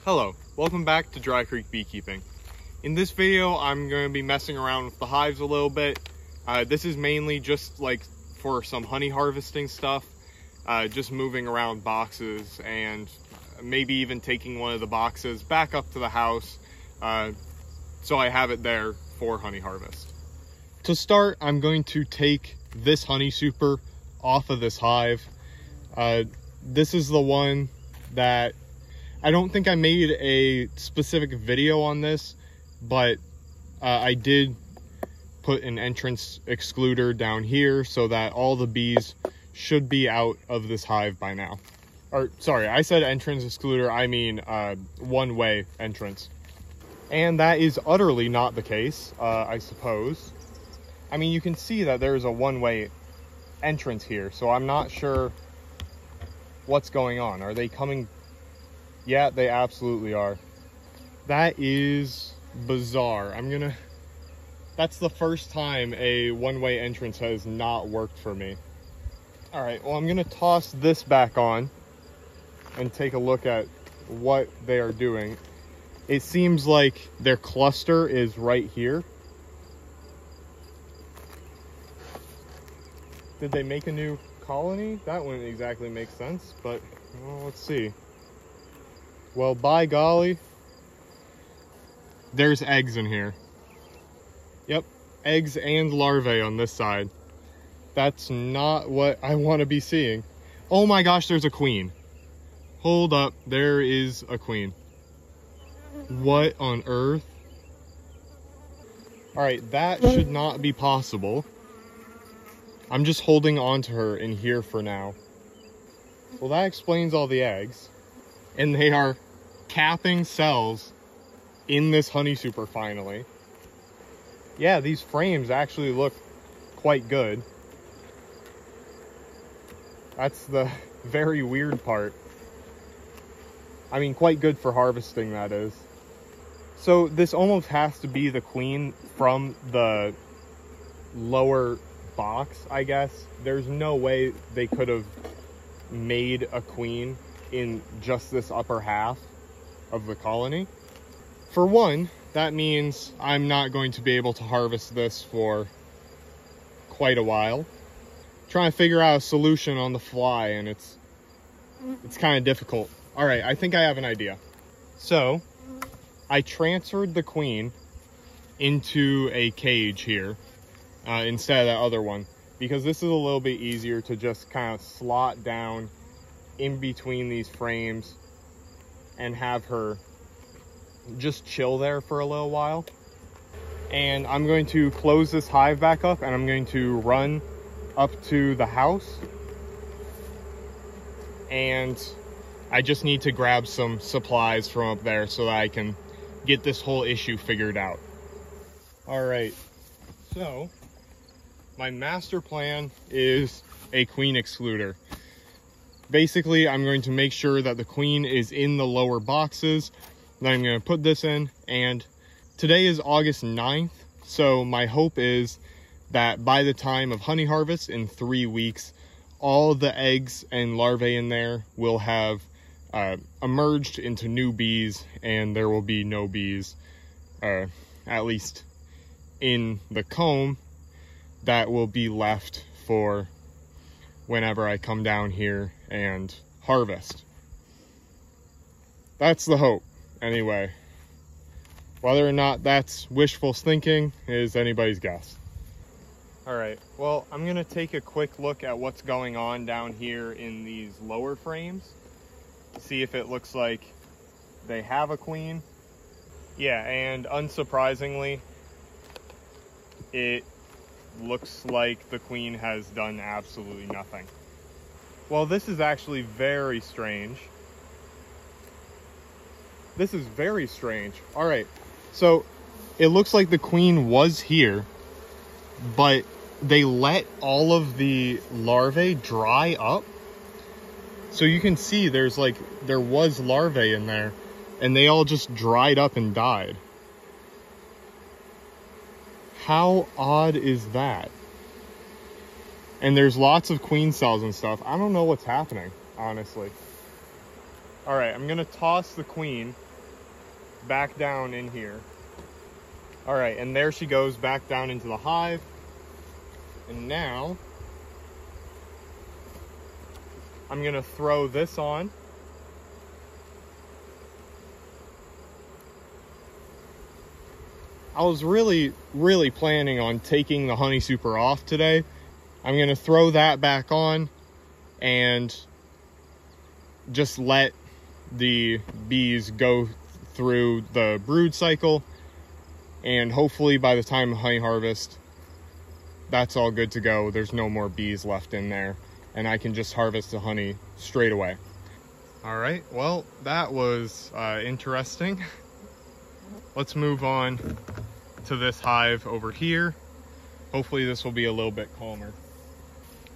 Hello, welcome back to Dry Creek Beekeeping. In this video, I'm going to be messing around with the hives a little bit. This is mainly just like for some honey harvesting stuff, just moving around boxes and maybe even taking one of the boxes back up to the house so I have it there for honey harvest. To start, I'm going to take this honey super off of this hive. This is the one that I don't think I made a specific video on this, but I did put an entrance excluder down here so that all the bees should be out of this hive by now. Or sorry, I said entrance excluder, I mean one-way entrance. And that is utterly not the case, I suppose. I mean, you can see that there's a one-way entrance here, so I'm not sure what's going on. Are they coming? Yeah, they absolutely are. That is bizarre. That's the first time a one-way entrance has not worked for me. All right, well, I'm gonna toss this back on and take a look at what they are doing. It seems like their cluster is right here. Did they make a new colony? That wouldn't exactly make sense, but well, let's see. Well, by golly, there's eggs in here. Yep, eggs and larvae on this side. That's not what I want to be seeing. Oh my gosh, there's a queen. Hold up, there is a queen. What on earth? All right, that should not be possible. I'm just holding on to her in here for now. Well, that explains all the eggs. And they are capping cells in this honey super finally. Yeah, these frames actually look quite good. That's the very weird part. I mean, quite good for harvesting, that is. So this almost has to be the queen from the lower box, I guess. There's no way they could have made a queen in just this upper half of the colony. For one, that means I'm not going to be able to harvest this for quite a while. Trying to figure out a solution on the fly, and it's kind of difficult. All right, I think I have an idea. So I transferred the queen into a cage here instead of that other one, because this is a little bit easier to just kind of slot down in between these frames and have her just chill there for a little while. And I'm going to close this hive back up, and I'm going to run up to the house, and I just need to grab some supplies from up there so that I can get this whole issue figured out. All right, so my master plan is a queen excluder. Basically, I'm going to make sure that the queen is in the lower boxes. Then I'm going to put this in, and today is August 9th, so my hope is that by the time of honey harvest in 3 weeks, all the eggs and larvae in there will have emerged into new bees, and there will be no bees, at least in the comb, that will be left for whenever I come down here and harvest. That's the hope, anyway. Whether or not that's wishful thinking is anybody's guess. All right, well, I'm gonna take a quick look at what's going on down here in these lower frames, see if it looks like they have a queen. Yeah, and unsurprisingly, it looks like the queen has done absolutely nothing. Well, this is actually very strange. This is very strange. All right, so it looks like the queen was here, but they let all of the larvae dry up. So you can see there was larvae in there, and they all just dried up and died. How odd is that? And there's lots of queen cells and stuff. I don't know what's happening, honestly. All right, I'm gonna toss the queen back down in here. All right, and there she goes back down into the hive. And now I'm gonna throw this on. I was really planning on taking the honey super off today. I'm gonna throw that back on and just let the bees go through the brood cycle, and hopefully by the time of honey harvest, that's all good to go. There's no more bees left in there, and I can just harvest the honey straight away. All right, well, that was interesting. Let's move on to this hive over here. Hopefully this will be a little bit calmer.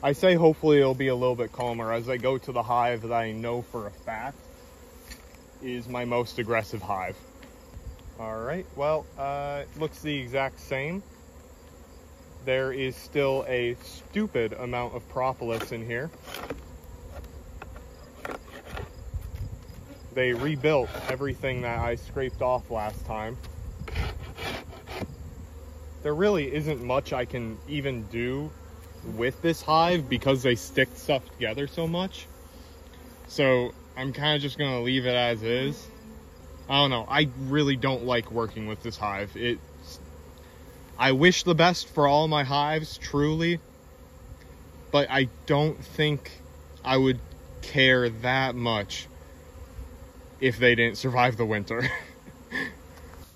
I say hopefully it'll be a little bit calmer as I go to the hive that I know for a fact is my most aggressive hive. All right, well, it looks the exact same. There is still a stupid amount of propolis in here. They rebuilt everything that I scraped off last time. There really isn't much I can even do with this hive because they stick stuff together so much. So I'm kind of just gonna leave it as is. I don't know, I really don't like working with this hive. I wish the best for all my hives, truly, but I don't think I would care that much if they didn't survive the winter.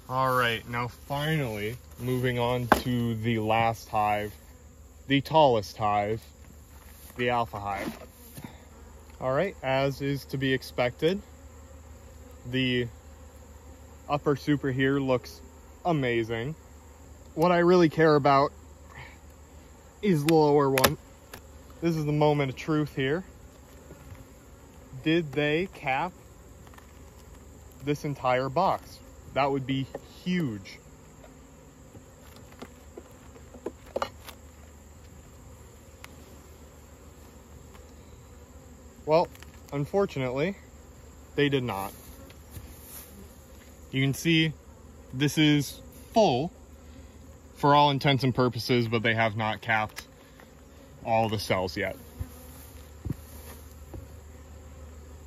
All right, now finally moving on to the last hive, the tallest hive, the alpha hive. All right, as is to be expected, the upper super here looks amazing. What I really care about is the lower one. This is the moment of truth here. Did they cap this entire box? That would be huge. Well, unfortunately, they did not. You can see this is full for all intents and purposes, but they have not capped all the cells yet.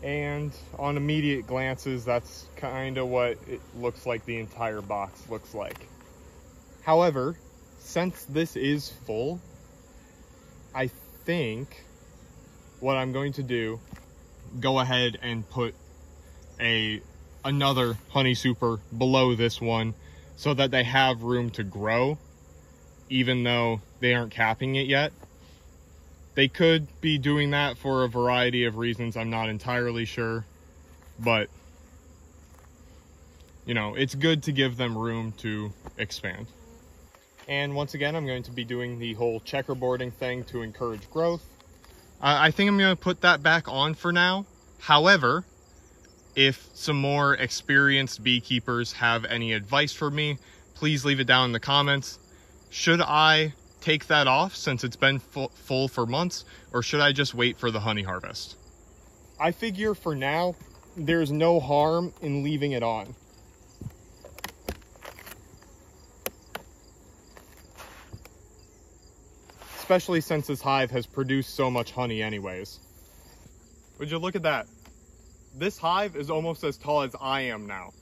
And on immediate glances, that's kind of what it looks like the entire box looks like. However, since this is full, I think what I'm going to do, go ahead and put another honey super below this one so that they have room to grow, even though they aren't capping it yet. They could be doing that for a variety of reasons. I'm not entirely sure, but you know, it's good to give them room to expand. And once again, I'm going to be doing the whole checkerboarding thing to encourage growth. I think I'm going to put that back on for now. However, if some more experienced beekeepers have any advice for me, please leave it down in the comments. Should I take that off since it's been full for months, or should I just wait for the honey harvest? I figure for now, there's no harm in leaving it on. Especially since this hive has produced so much honey anyways. Would you look at that? This hive is almost as tall as I am now.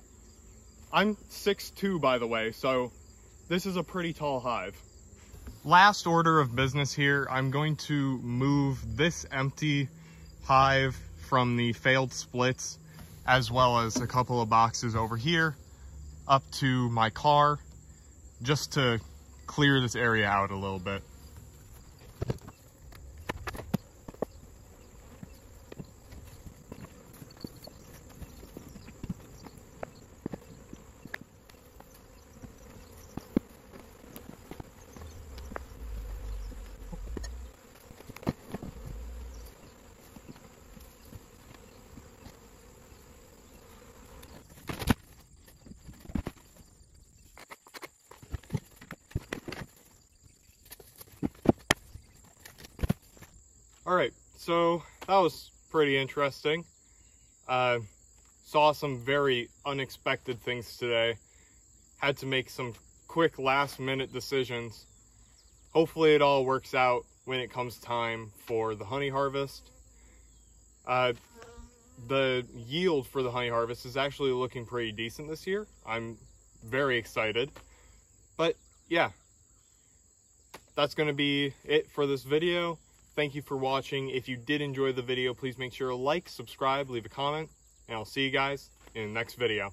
I'm 6'2", by the way, so this is a pretty tall hive. Last order of business here, I'm going to move this empty hive from the failed splits, as well as a couple of boxes over here, up to my car, just to clear this area out a little bit. All right, so that was pretty interesting. saw some very unexpected things today. Had to make some quick last-minute decisions. Hopefully it all works out when it comes time for the honey harvest. The yield for the honey harvest is actually looking pretty decent this year. I'm very excited. But yeah, that's going to be it for this video. Thank you for watching. If you did enjoy the video, please make sure to like, subscribe, leave a comment, and I'll see you guys in the next video.